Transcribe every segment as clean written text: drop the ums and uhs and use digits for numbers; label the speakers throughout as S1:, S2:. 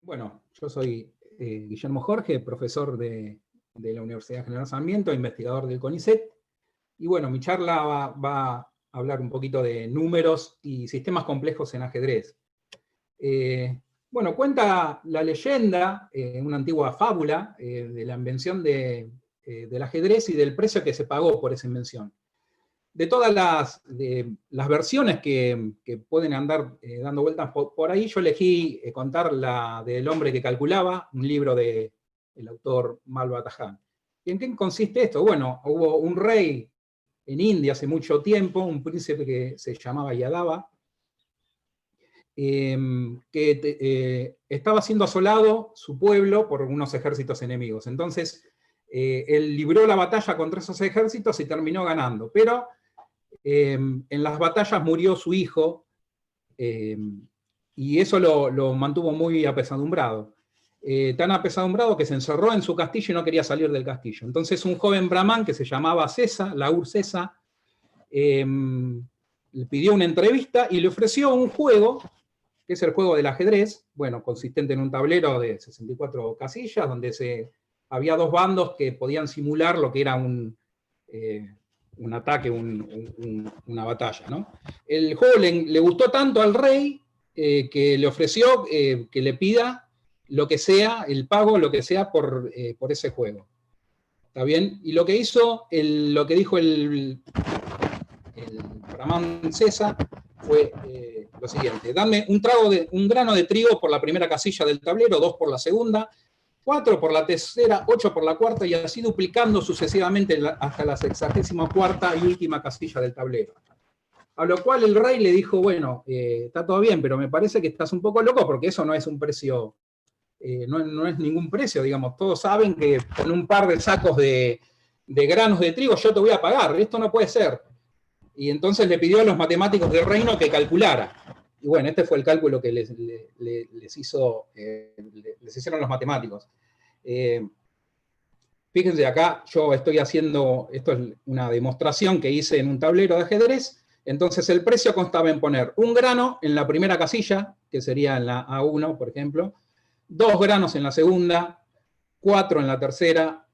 S1: Bueno, yo soy Guillermo Jorge, profesor de la Universidad General Sarmiento, investigador del CONICET. Y bueno, mi charla va a hablar un poquito de números y sistemas complejos en ajedrez. Bueno, cuenta la leyenda, una antigua fábula, de la invención del ajedrez y del precio que se pagó por esa invención. De todas las versiones que pueden andar dando vueltas por ahí, yo elegí contar la del hombre que calculaba, un libro del autor Malva Tahan. ¿Y en qué consiste esto? Bueno, hubo un rey en India hace mucho tiempo, un príncipe que se llamaba Yadava, que estaba siendo asolado su pueblo por unos ejércitos enemigos. Entonces, él libró la batalla contra esos ejércitos y terminó ganando. Pero en las batallas murió su hijo, y eso lo mantuvo muy apesadumbrado. Tan apesadumbrado que se encerró en su castillo y no quería salir del castillo. Entonces un joven brahman que se llamaba Sesa, Laur Sesa, le pidió una entrevista y le ofreció un juego, que es el juego del ajedrez, bueno, consistente en un tablero de 64 casillas, donde había dos bandos que podían simular lo que era un ataque, una batalla, ¿no? El juego le gustó tanto al rey que le ofreció que le pida lo que sea, el pago, lo que sea por ese juego. ¿Está bien? Y lo que hizo, lo que dijo el Brahman César fue lo siguiente: dame un grano de trigo por la primera casilla del tablero, 2 por la segunda, 4 por la tercera, 8 por la cuarta, y así duplicando sucesivamente hasta la 64ª y última casilla del tablero. A lo cual el rey le dijo, bueno, está todo bien, pero me parece que estás un poco loco porque eso no es un precio, no es ningún precio, digamos. Todos saben que con un par de sacos de granos de trigo yo te voy a pagar, esto no puede ser. Y entonces le pidió a los matemáticos del reino que calculara. Y bueno, este fue el cálculo que les hicieron los matemáticos. Fíjense, acá yo estoy haciendo, esto es una demostración que hice en un tablero de ajedrez. Entonces el precio constaba en poner un grano en la primera casilla, que sería en la A1, por ejemplo, 2 granos en la segunda, 4 en la tercera,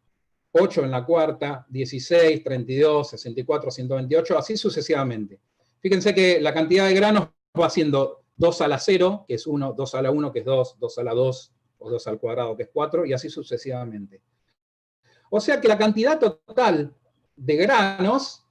S1: 8 en la cuarta, 16, 32, 64, 128, así sucesivamente. Fíjense que la cantidad de granos va siendo 2 a la 0, que es 1, 2 a la 1, que es 2, 2 a la 2, o 2 al cuadrado, que es 4, y así sucesivamente. O sea que la cantidad total de granos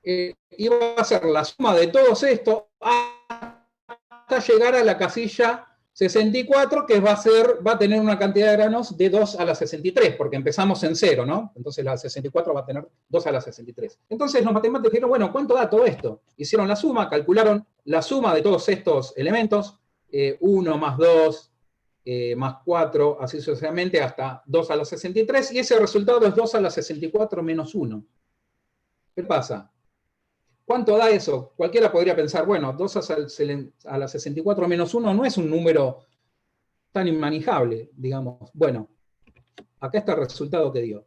S1: iba a ser la suma de todos estos hasta llegar a la casilla 64, que va a tener una cantidad de granos de 2 a la 63, porque empezamos en 0, ¿no? Entonces la 64 va a tener 2 a la 63. Entonces los matemáticos dijeron, bueno, ¿cuánto da todo esto? Hicieron la suma, calcularon la suma de todos estos elementos, 1 más 2 más 4, así sucesivamente, hasta 2 a la 63, y ese resultado es 2 a la 64 menos 1. ¿Qué pasa? ¿Cuánto da eso? Cualquiera podría pensar, bueno, 2 a la 64 menos 1 no es un número tan inmanejable, digamos. Bueno, acá está el resultado que dio.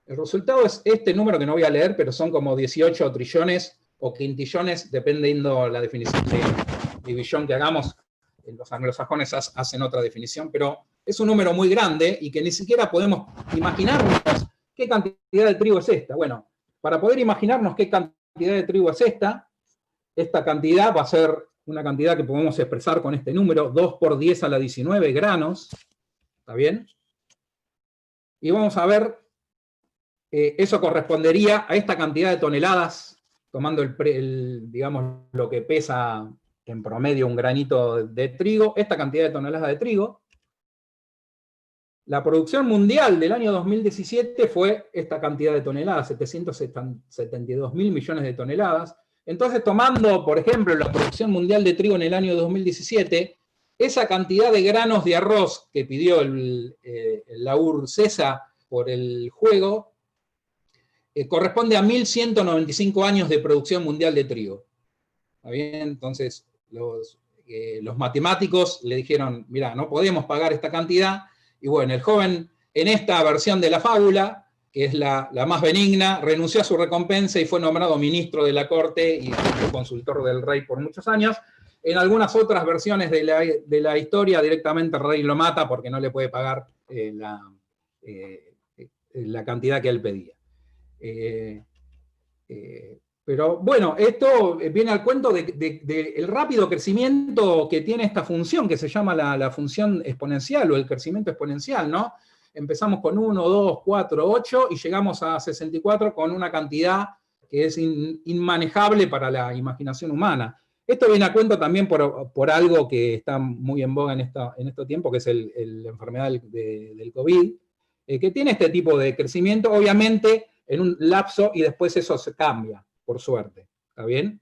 S1: El resultado es este número que no voy a leer, pero son como 18 trillones o quintillones, dependiendo la definición de billón que hagamos. Los anglosajones hacen otra definición, pero es un número muy grande y que ni siquiera podemos imaginarnos qué cantidad de trigo es esta. Bueno, para poder imaginarnos qué cantidad de trigo es esta cantidad va a ser una cantidad que podemos expresar con este número, 2 por 10 a la 19 granos, ¿está bien? Y vamos a ver, eso correspondería a esta cantidad de toneladas, tomando digamos, lo que pesa en promedio un granito de trigo, esta cantidad de toneladas de trigo. La producción mundial del año 2017 fue esta cantidad de toneladas, 772 mil millones de toneladas. Entonces, tomando, por ejemplo, la producción mundial de trigo en el año 2017, esa cantidad de granos de arroz que pidió el Laur César por el juego, corresponde a 1.195 años de producción mundial de trigo. ¿Está bien? Entonces, los matemáticos le dijeron, mira, no podemos pagar esta cantidad. Y bueno, el joven, en esta versión de la fábula, que es la más benigna, renunció a su recompensa y fue nombrado ministro de la corte y fue consultor del rey por muchos años. En algunas otras versiones de la historia directamente el rey lo mata porque no le puede pagar la cantidad que él pedía. Pero bueno, esto viene al cuento del rápido crecimiento que tiene esta función, que se llama la función exponencial o el crecimiento exponencial, ¿no? Empezamos con 1, 2, 4, 8 y llegamos a 64 con una cantidad que es inmanejable para la imaginación humana. Esto viene a cuento también por algo que está muy en boga en estos tiempos, que es la enfermedad del COVID, que tiene este tipo de crecimiento, obviamente en un lapso, y después eso se cambia, por suerte. ¿Está bien?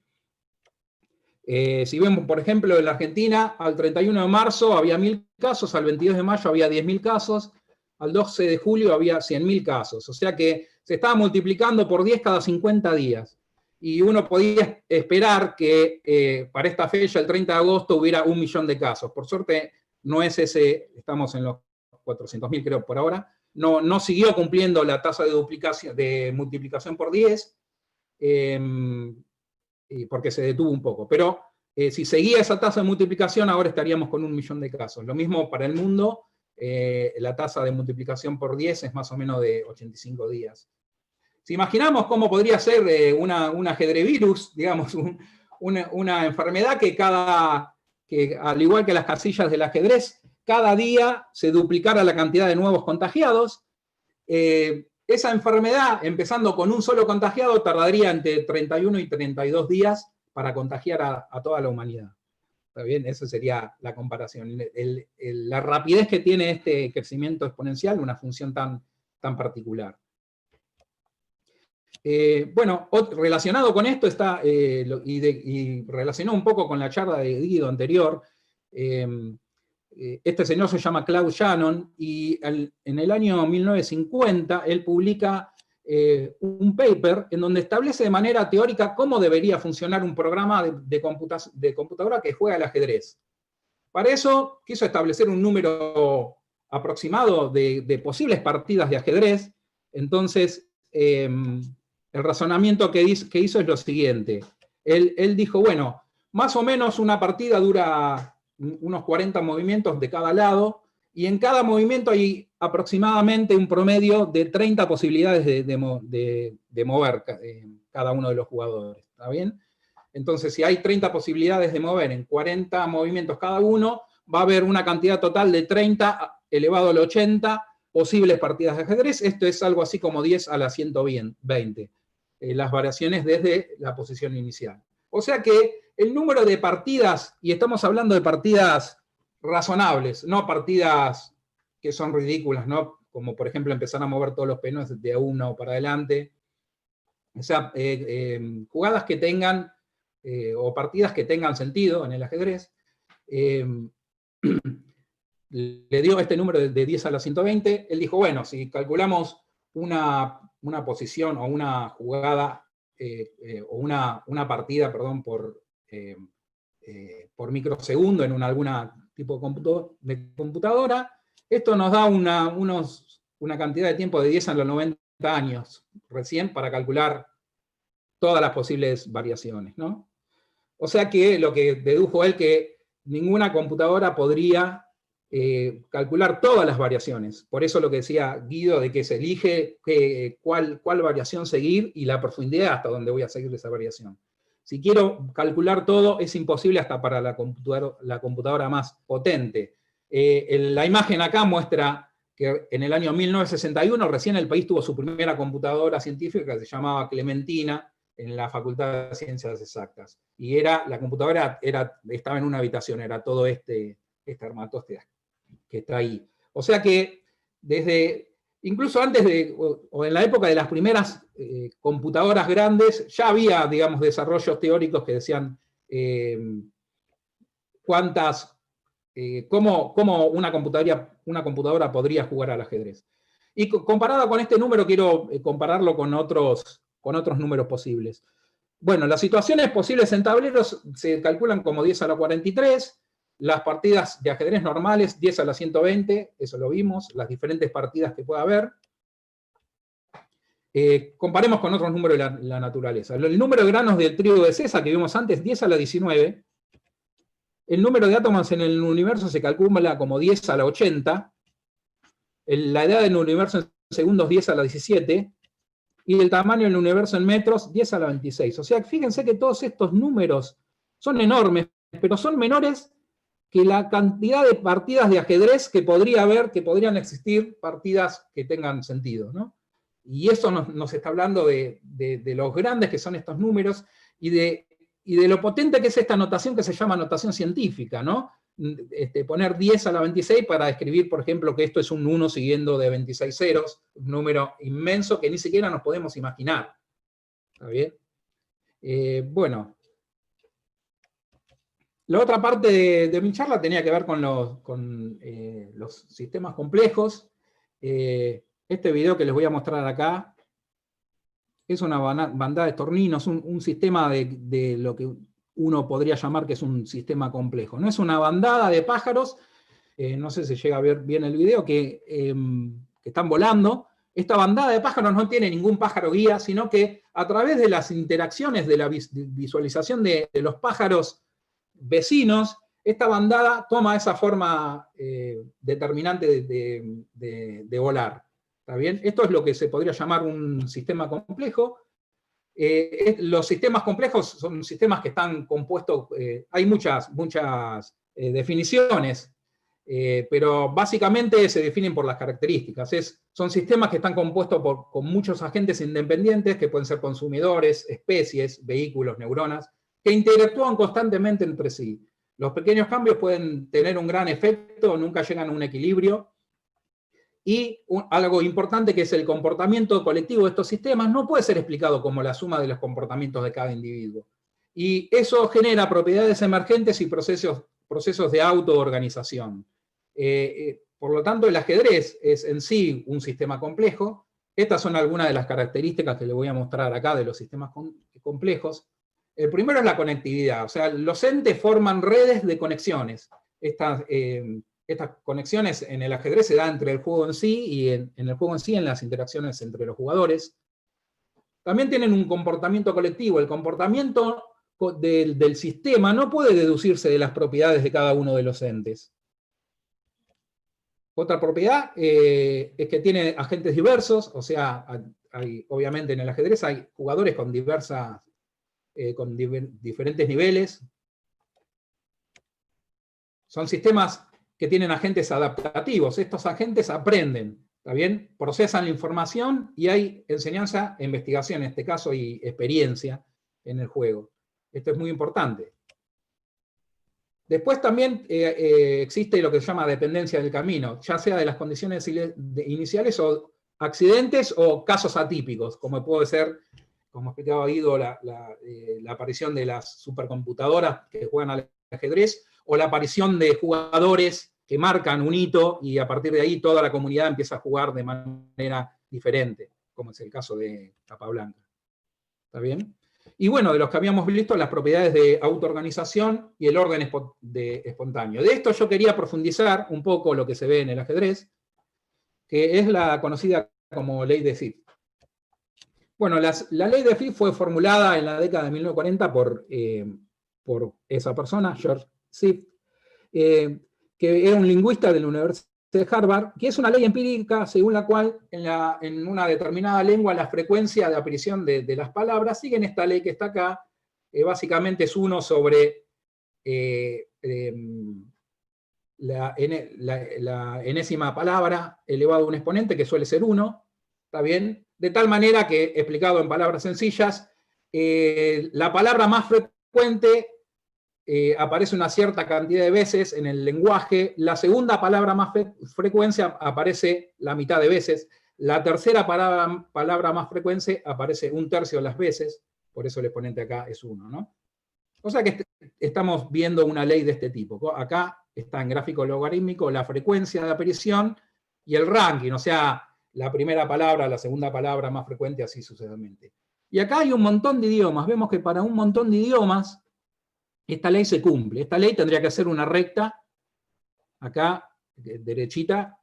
S1: Si vemos, por ejemplo, en la Argentina, al 31 de marzo había 1.000 casos, al 22 de mayo había 10.000 casos, al 12 de julio había 100.000 casos. O sea que se estaba multiplicando por 10 cada 50 días. Y uno podía esperar que para esta fecha, el 30 de agosto, hubiera 1 millón de casos. Por suerte, no es ese, estamos en los 400.000 creo por ahora. No siguió cumpliendo la tasa de multiplicación por 10, porque se detuvo un poco. Pero si seguía esa tasa de multiplicación, ahora estaríamos con 1 millón de casos. Lo mismo para el mundo, la tasa de multiplicación por 10 es más o menos de 85 días. Si imaginamos cómo podría ser un ajedrevirus, digamos, una enfermedad que al igual que las casillas del ajedrez, cada día se duplicara la cantidad de nuevos contagiados, esa enfermedad, empezando con un solo contagiado, tardaría entre 31 y 32 días para contagiar a toda la humanidad. ¿Está bien? Esa sería la comparación. La rapidez que tiene este crecimiento exponencial, una función tan particular. Bueno, relacionado con esto está, y relacionado un poco con la charla de Guido anterior, este señor se llama Claude Shannon, y en el año 1950 él publica un paper en donde establece de manera teórica cómo debería funcionar un programa de computadora que juega al ajedrez. Para eso quiso establecer un número aproximado de posibles partidas de ajedrez. Entonces, el razonamiento que hizo es lo siguiente. Él dijo, bueno, más o menos una partida dura unos 40 movimientos de cada lado, y en cada movimiento hay aproximadamente un promedio de 30 posibilidades de mover cada uno de los jugadores. ¿Está bien? Entonces, si hay 30 posibilidades de mover en 40 movimientos cada uno, va a haber una cantidad total de 30 elevado al 80 posibles partidas de ajedrez. Esto es algo así como 10 a la 120, las variaciones desde la posición inicial. O sea que el número de partidas, y estamos hablando de partidas razonables, no partidas que son ridículas, ¿no? Como por ejemplo empezar a mover todos los peones de uno para adelante. O sea, jugadas que tengan, o partidas que tengan sentido en el ajedrez. Le dio este número de 10 a la 120. Él dijo, bueno, si calculamos una posición o una jugada, o una partida, perdón, por microsegundo en alguna tipo de computadora, esto nos da una cantidad de tiempo de 10 a los 90 años recién para calcular todas las posibles variaciones, ¿no? O sea que lo que dedujo él, que ninguna computadora podría calcular todas las variaciones. Por eso lo que decía Guido, de que se elige cuál variación seguir y la profundidad hasta donde voy a seguir esa variación. Si quiero calcular todo, es imposible hasta para la computadora más potente. La imagen acá muestra que en el año 1961 recién el país tuvo su primera computadora científica, que se llamaba Clementina, en la Facultad de Ciencias Exactas. Y la computadora estaba en una habitación, era todo este armatoste que está ahí. O sea que incluso antes o en la época de las primeras computadoras grandes, ya había, digamos, desarrollos teóricos que decían cómo una computadora podría jugar al ajedrez. Y comparado con este número, quiero compararlo con otros números posibles. Bueno, las situaciones posibles en tableros se calculan como 10 a la 43, las partidas de ajedrez normales 10 a la 120, eso lo vimos, las diferentes partidas que pueda haber. Comparemos con otros números de la naturaleza. El número de granos del trigo de César que vimos antes, 10 a la 19, el número de átomos en el universo se calcula como 10 a la 80, la edad del universo en segundos 10 a la 17, y el tamaño del universo en metros 10 a la 26. O sea, fíjense que todos estos números son enormes, pero son menores que la cantidad de partidas de ajedrez que podría haber, que podrían existir partidas que tengan sentido, ¿no? Y eso nos está hablando de los grandes que son estos números y de lo potente que es esta notación que se llama notación científica, ¿no? Poner 10 a la 26 para describir, por ejemplo, que esto es un 1 siguiendo de 26 ceros, un número inmenso que ni siquiera nos podemos imaginar. ¿Está bien? Bueno, la otra parte de mi charla tenía que ver con los sistemas complejos. Este video que les voy a mostrar acá es una bandada de torninos, un sistema de lo que uno podría llamar que es un sistema complejo. No es una bandada de pájaros, no sé si llega a ver bien el video, que están volando. Esta bandada de pájaros no tiene ningún pájaro guía, sino que a través de las interacciones de la visualización de los pájaros vecinos, esta bandada toma esa forma determinante de volar. ¿Está bien? Esto es lo que se podría llamar un sistema complejo. Los sistemas complejos son sistemas que están compuestos, hay muchas definiciones, pero básicamente se definen por las características. Son sistemas que están compuestos con muchos agentes independientes, que pueden ser consumidores, especies, vehículos, neuronas, que interactúan constantemente entre sí. Los pequeños cambios pueden tener un gran efecto, nunca llegan a un equilibrio. Y algo importante que es el comportamiento colectivo de estos sistemas no puede ser explicado como la suma de los comportamientos de cada individuo. Y eso genera propiedades emergentes y procesos de autoorganización. Por lo tanto, el ajedrez es en sí un sistema complejo. Estas son algunas de las características que les voy a mostrar acá de los sistemas complejos. El primero es la conectividad, o sea, los entes forman redes de conexiones. Estas conexiones en el ajedrez se dan entre el juego en sí y en el juego en sí en las interacciones entre los jugadores. También tienen un comportamiento colectivo. El comportamiento del sistema no puede deducirse de las propiedades de cada uno de los entes. Otra propiedad es que tiene agentes diversos, o sea, obviamente en el ajedrez hay jugadores con diferentes niveles. Son sistemas que tienen agentes adaptativos. Estos agentes aprenden, ¿está bien? Procesan la información y hay enseñanza e investigación, en este caso, y experiencia en el juego. Esto es muy importante. Después también existe lo que se llama dependencia del camino, ya sea de las condiciones iniciales o accidentes o casos atípicos, como puede ser, como explicaba Guido, la aparición de las supercomputadoras que juegan al ajedrez, o la aparición de jugadores que marcan un hito y a partir de ahí toda la comunidad empieza a jugar de manera diferente, como es el caso de Capablanca. ¿Está bien? Y bueno, de los que habíamos visto, las propiedades de autoorganización y el orden espontáneo. De esto yo quería profundizar un poco lo que se ve en el ajedrez, que es la conocida como ley de Fife. Bueno, la ley de Fife fue formulada en la década de 1940 por esa persona, George Fife, que era un lingüista de la Universidad de Harvard, que es una ley empírica según la cual en una determinada lengua la frecuencia de aparición de las palabras siguen esta ley que está acá, básicamente es 1 sobre la enésima palabra elevado a un exponente, que suele ser 1, ¿está bien? De tal manera que, explicado en palabras sencillas, la palabra más frecuente aparece una cierta cantidad de veces en el lenguaje, la segunda palabra más frecuencia aparece la mitad de veces, la tercera palabra más frecuente aparece 1/3 de las veces, por eso el exponente acá es 1, ¿no? O sea que estamos viendo una ley de este tipo. Acá está en gráfico logarítmico la frecuencia de aparición y el ranking, o sea, la primera palabra, la segunda palabra más frecuente, así sucesivamente. Y acá hay un montón de idiomas. Vemos que para un montón de idiomas esta ley se cumple. Esta ley tendría que ser una recta, acá, derechita,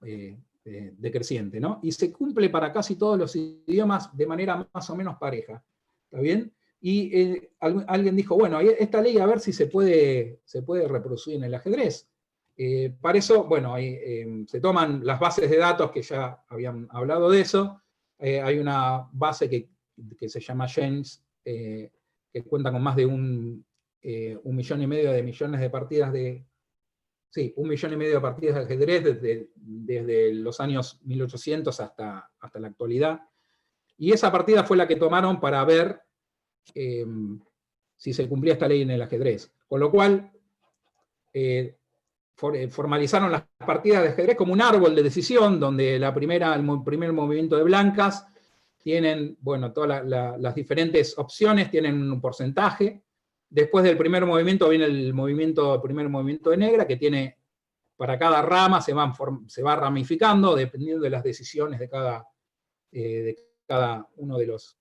S1: decreciente, ¿no? Y se cumple para casi todos los idiomas de manera más o menos pareja. ¿Está bien? Y alguien dijo, bueno, esta ley a ver si se puede reproducir en el ajedrez. Para eso, bueno, se toman las bases de datos que ya habían hablado de eso. Hay una base que se llama James, que cuenta con más de 1,5 millones de millones de partidas de... Sí, 1,5 millones de partidas de ajedrez desde los años 1800 hasta la actualidad. Y esa partida fue la que tomaron para ver si se cumplía esta ley en el ajedrez. Con lo cual, formalizaron las partidas de ajedrez como un árbol de decisión, donde el primer movimiento de blancas tienen, bueno, todas las diferentes opciones tienen un porcentaje. Después del primer movimiento viene el primer movimiento de negra, que tiene, para cada rama se va ramificando, dependiendo de las decisiones de cada uno de los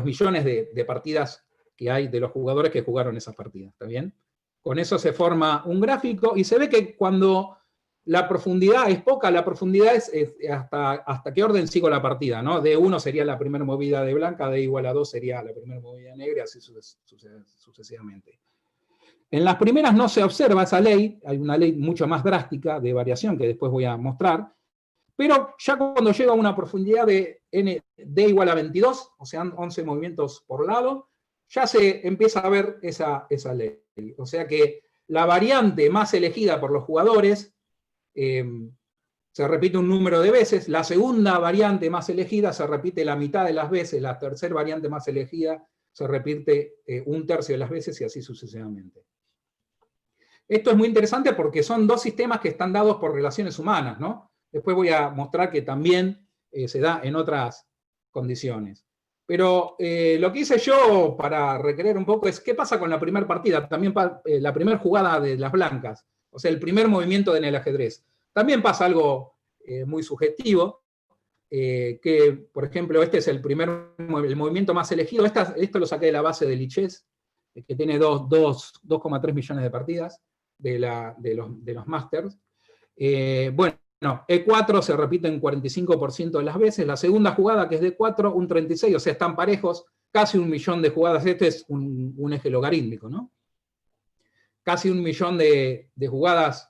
S1: millones de partidas que hay de los jugadores que jugaron esas partidas, ¿está bien? Con eso se forma un gráfico y se ve que cuando la profundidad es poca, la profundidad es hasta qué orden sigo la partida, ¿no? D1 sería la primera movida de blanca, D igual a 2 sería la primera movida negra, así sucesivamente. En las primeras no se observa esa ley, hay una ley mucho más drástica de variación que después voy a mostrar, pero ya cuando llega a una profundidad de D igual a 22, o sea, 11 movimientos por lado, ya se empieza a ver esa ley. O sea que la variante más elegida por los jugadores se repite un número de veces, la segunda variante más elegida se repite la mitad de las veces, la tercera variante más elegida se repite 1/3 de las veces y así sucesivamente. Esto es muy interesante porque son dos sistemas que están dados por relaciones humanas, ¿no? Después voy a mostrar que también se da en otras condiciones. Pero lo que hice yo para recrear un poco es qué pasa con la primera partida, también la primera jugada de las blancas, o sea, el primer movimiento en el ajedrez. También pasa algo muy subjetivo, que, por ejemplo, este es el movimiento más elegido. Esto lo saqué de la base de Lichess, que tiene 2,3 millones de partidas de los Masters. Bueno, E4 se repite en 45% de las veces. La segunda jugada, que es D4, un 36%, o sea, están parejos, casi 1 millón de jugadas. Este es un eje logarítmico, ¿no? Casi 1 millón de jugadas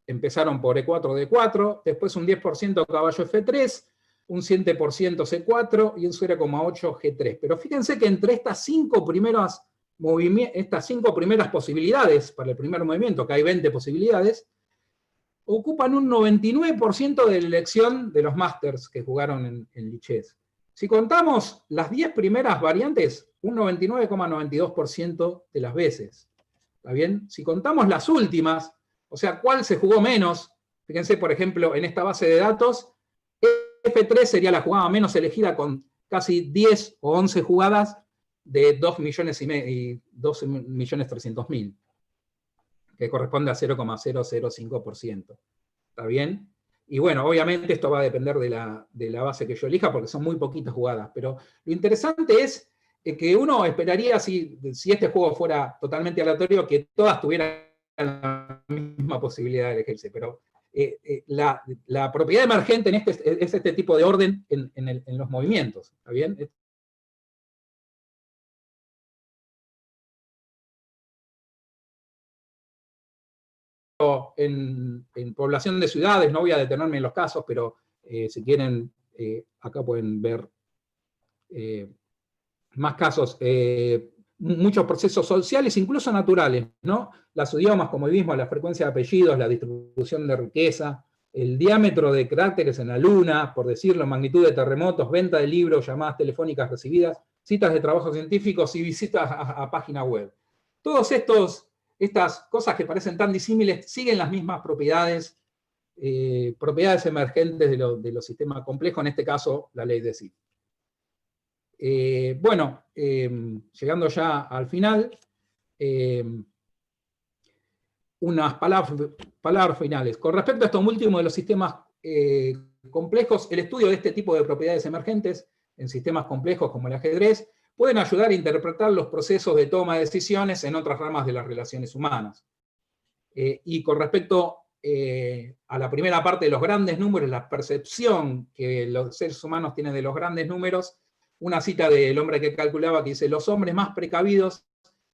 S1: empezaron por E4, D4, después un 10% caballo F3, un 7% C4 y un 0,8 G3. Pero fíjense que entre estas 5 primeras posibilidades para el primer movimiento, que hay 20 posibilidades, ocupan un 99% de la elección de los Masters que jugaron en Lichess. Si contamos las 10 primeras variantes, un 99,92% de las veces. ¿Está bien? Si contamos las últimas, o sea, ¿cuál se jugó menos? Fíjense, por ejemplo, en esta base de datos, F3 sería la jugada menos elegida con casi 10 o 11 jugadas de 2.300.000, que corresponde a 0,005%. ¿Está bien? Y bueno, obviamente esto va a depender de la base que yo elija, porque son muy poquitas jugadas. Pero lo interesante es que uno esperaría, si este juego fuera totalmente aleatorio, que todas tuvieran la misma posibilidad de elegirse. Pero la propiedad emergente es este tipo de orden en los movimientos. ¿Está bien? En población de ciudades, no voy a detenerme en los casos, pero si quieren, acá pueden ver más casos, muchos procesos sociales, incluso naturales, ¿no? Los idiomas, como el mismo, la frecuencia de apellidos, la distribución de riqueza, el diámetro de cráteres en la Luna, por decirlo, magnitud de terremotos, venta de libros, llamadas telefónicas recibidas, citas de trabajos científicos y visitas a página web. Todos estas cosas que parecen tan disímiles siguen las mismas propiedades, propiedades emergentes de los sistemas complejos, en este caso la ley de Zipf. Bueno, llegando ya al final, unas palabras finales. Con respecto a esto último de los sistemas complejos, el estudio de este tipo de propiedades emergentes en sistemas complejos como el ajedrez pueden ayudar a interpretar los procesos de toma de decisiones en otras ramas de las relaciones humanas. Y con respecto a la primera parte de los grandes números, la percepción que los seres humanos tienen de los grandes números, una cita del hombre que calculaba que dice: los hombres más precavidos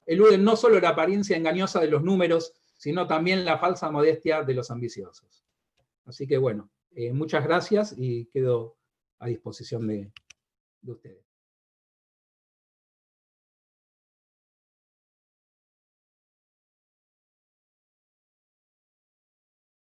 S1: eluden no solo la apariencia engañosa de los números, sino también la falsa modestia de los ambiciosos. Así que bueno, muchas gracias y quedo a disposición de ustedes.